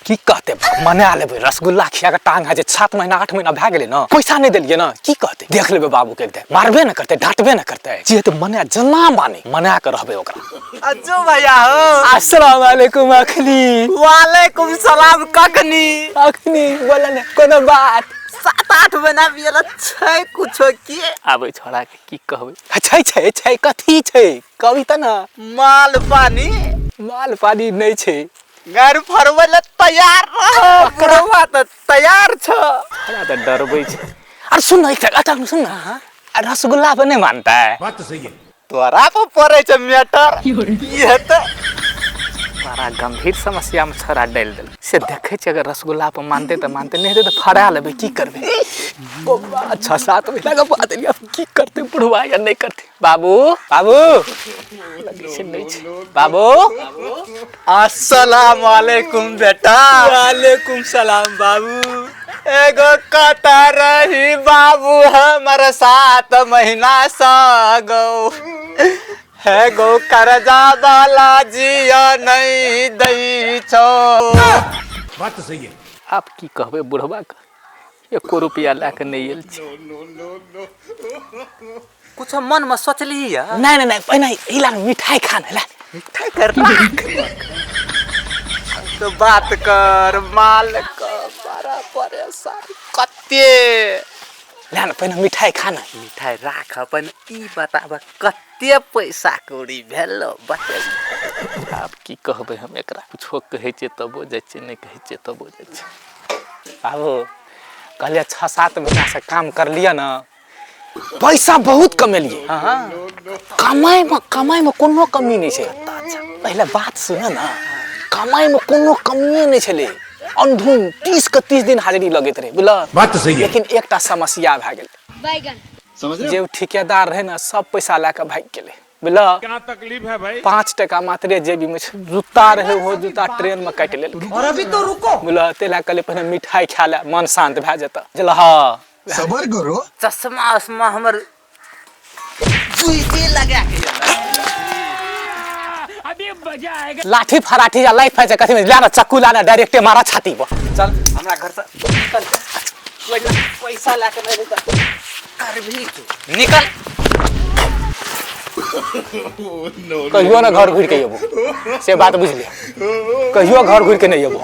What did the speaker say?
की कहते मना लेबे रसगुल्ला खिया के टांग है जे 7 महीना 8 महीना भए गेले ना पैसा नहीं दिलिए ना की कहते देख लेबे बाबू के एकदम मारबे न करते डांटबे न करते जे तो मने जना माने मना के रहबे ओकरा। अज्जू भैया हो अस्सलाम वालेकुम अखनी। वालेकुम सलाम कखनी अखनी बोला ने कोनो बात 7-8 महीना बियाला छै कुछो की आबे छोड़ा के की कहबे छै कथी छै कभी त ना माल पानी नहीं छै घर फरवल तैयार रहो करवा त तैयार छ हमरा त डरबै छै। अरे सुन ना एक सुन ना रसगुल्ला पे नहीं मानता है बात तो सही है तोरा पे पड़े छ मैटर की हेतै बड़ा गंभीर समस्या में छोरा डाल दिल से देखे छ अगर रसगुल्ला पे मानते तो मानते नहीं तो फड़ा लेबे की करबे। 6-7 महीना का बात है अब की करते बुढ़वा या नहीं करते। बाबू लगे से नहीं छै बाबू। अस्सलाम वालेकुम बेटा। वालेकुम सलाम बाबू। एगो कता रही बाबू हमर 7 महीना सागो है गो करजा वाला जिया नहीं दई छो। बात तो सही है। आप की कहबे बुढ़वा का 1 रुपया लाके नहीं आयल छै। कुछ मन में सोचली है नहीं पहले इला मिठाई खाना ला मिठाई कर तो बात कर माल का बड़ा परेशान कते ला पहले मिठाई खाना मिठाई राख अपन ई बताब कते पैसा कौड़ी भेलो बते। आप की कहबे हम एकरा कुछो कहै छै तबो जाइ छै नहीं कहै छै तबो जाइ छै। बाबू कहलिए 6-7 महीना से काम कर लिया ना पैसा बहुत कमेलिए। हां कमाई में कोनो कमी नहीं छै। पहले बात सुन ना कमाई में कोनो कमी नहीं छले अंधुन 30 के 30 दिन हाजिरी लगत रहे बुझल। बात तो सही है। लेकिन एकटा समस्या भए गेल बैगन समझ रहे जे ठेकेदार रहे ना सब पैसा लाके भाग गेले बुझल। क्या तकलीफ है भाई 5 टका मात्रे जेबी में जूता रहे वो जूता ट्रेन में काट लेल और अभी तो रुको बुझल। तेला कहले पहले मिठाई खा ले मन शांत भए जेता बुझल। हाँ सबर करो। चश्मा उस्मा हमर दुई लगा के अभी मजा आएगा। लाठी फराठी या लाइफ है कथी में लाना चक्कू लाना डायरेक्ट मारा छाती पर चल हमरा घर से निकल पैसा लाके नहीं देता कर भी तू निकल कहियो ना घर घुर के अबो से बात बुझ ले कहियो घर घुर के नहीं अबो।